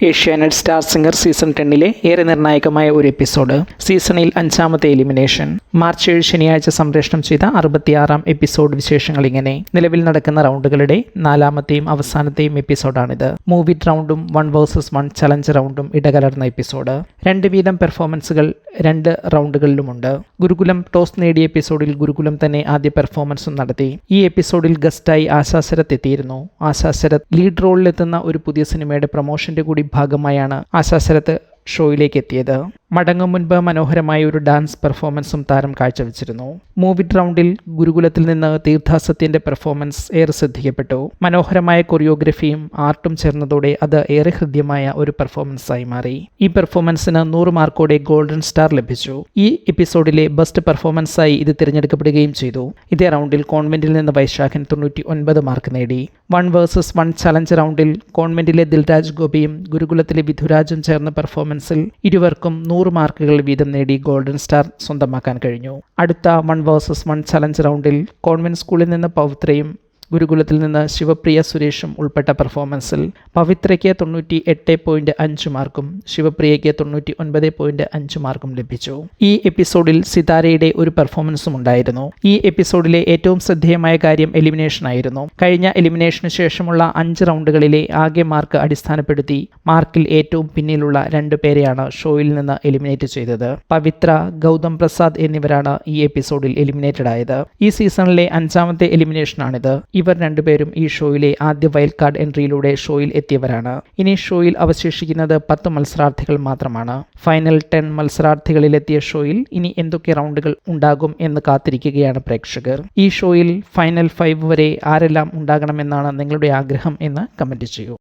Asianet star singer season 10 ഏറെ നിർണായകമായ ഒരു എപ്പിസോഡ്. സീസണിൽ 5ാമത്തെ എലിമിനേഷൻ. മാർച്ച് 7 ശനിയാഴ്ച സംപ്രേഷണം ചെയ്ത 66ാം എപ്പിസോഡ് വിശേഷങ്ങൾ ഇങ്ങനെ. നിലവിൽ നടക്കുന്ന റൗണ്ടുകളുടെ 4ാമത്തെയും അവസാനത്തെയും എപ്പിസോഡാണിത്. മൂവി റൗണ്ടും 1 vs 1 ചലഞ്ച് റൗണ്ടും ഇടകലർന്ന എപ്പിസോഡ്. 2 വീതം പെർഫോമൻസുകൾ 2 റൗണ്ടുകളിലുമുണ്ട്. ഗുരുകുലം ടോസ് നേടിയ എപ്പിസോഡിൽ ഗുരുകുലം തന്നെ ആദ്യ പെർഫോമൻസും നടത്തി. ഈ എപ്പിസോഡിൽ ഗസ്റ്റായി ആശാ ശരത് എത്തിയിരുന്നു. ആശാ ശരത് ലീഡ് റോളിലെത്തുന്ന ഒരു പുതിയ സിനിമയുടെ പ്രൊമോഷന്റെ കൂടി ഭാഗമായാണ് ആശാ ശരത് ഷോയിലേക്ക് എത്തിയത്. മടങ്ങും മുൻപ് മനോഹരമായ ഒരു ഡാൻസ് പെർഫോമൻസും താരം കാഴ്ചവെച്ചിരുന്നു. മൂവി റൗണ്ടിൽ ഗുരുകുലത്തിൽ നിന്ന് തീർത്ഥ സത്യന്റെ പെർഫോമൻസ് ഏറെ ശ്രദ്ധിക്കപ്പെട്ടു. മനോഹരമായ കൊറിയോഗ്രഫിയും ആർട്ടും ചേർന്നതോടെ അത് ഏറെ ഹൃദ്യമായ ഒരു പെർഫോമൻസായി മാറി. ഈ പെർഫോമൻസിന് 100 മാർക്കോടെ ഗോൾഡൻ സ്റ്റാർ ലഭിച്ചു. ഈ എപ്പിസോഡിലെ ബെസ്റ്റ് പെർഫോമൻസായി ഇത് തിരഞ്ഞെടുക്കപ്പെടുകയും ചെയ്തു. ഇതേ റൗണ്ടിൽ കോൺവെന്റിൽ നിന്ന് വൈശാഖൻ 99 മാർക്ക് നേടി. 1 vs 1 ചലഞ്ച് റൗണ്ടിൽ കോൺവെന്റിലെ ദിൽരാജ് ഗോപിയും ഗുരുകുലത്തിലെ വിധുരാജും ചേർന്ന പെർഫോമൻസിൽ ഇരുവർക്കും 100 മാർക്കുകൾ വീതം നേടി ഗോൾഡൻ സ്റ്റാർ സ്വന്തമാക്കാൻ കഴിഞ്ഞു. അടുത്ത 1 vs 1 ചലഞ്ച് റൗണ്ടിൽ കോൺവെന്റ് സ്കൂളിൽ നിന്ന് പവിത്രയും ഗുരുകുലത്തിൽ നിന്ന് ശിവപ്രിയ സുരേഷും ഉൾപ്പെട്ട പെർഫോമൻസിൽ പവിത്രയ്ക്ക് 98.5 മാർക്കും ശിവപ്രിയയ്ക്ക് 99.5 മാർക്കും ലഭിച്ചു. ഈ എപ്പിസോഡിൽ സിതാരയുടെ ഒരു പെർഫോമൻസും ഉണ്ടായിരുന്നു. ഈ എപ്പിസോഡിലെ ഏറ്റവും ശ്രദ്ധേയമായ കാര്യം എലിമിനേഷൻ ആയിരുന്നു. കഴിഞ്ഞ എലിമിനേഷന് ശേഷമുള്ള 5 റൗണ്ടുകളിലെ ആകെ മാർക്ക് അടിസ്ഥാനപ്പെടുത്തി മാർക്കിൽ ഏറ്റവും പിന്നിലുള്ള 2 പേരെയാണ് ഷോയിൽ നിന്ന് എലിമിനേറ്റ് ചെയ്തത്. പവിത്ര, ഗൗതം പ്രസാദ് എന്നിവരാണ് ഈ എപ്പിസോഡിൽ എലിമിനേറ്റഡ് ആയത്. ഈ സീസണിലെ 5ാമത്തെ എലിമിനേഷനാണിത്. ഇവർ 2 പേരും ഈ ഷോയിലെ ആദ്യ വൈൽഡ് കാർഡ് എൻട്രിയിലൂടെ ഷോയിൽ എത്തിയവരാണ്. ഇനി ഷോയിൽ അവശേഷിക്കുന്നത് 10 മത്സരാർത്ഥികൾ മാത്രമാണ്. ഫൈനൽ 10 മത്സരാർത്ഥികളിലെത്തിയ ഷോയിൽ ഇനി എന്തൊക്കെ റൗണ്ടുകൾ ഉണ്ടാകും എന്ന് കാത്തിരിക്കുകയാണ് പ്രേക്ഷകർ. ഈ ഷോയിൽ ഫൈനൽ 5 വരെ ആരെല്ലാം ഉണ്ടാകണമെന്നാണ് നിങ്ങളുടെ ആഗ്രഹം എന്ന് കമന്റ് ചെയ്യൂ.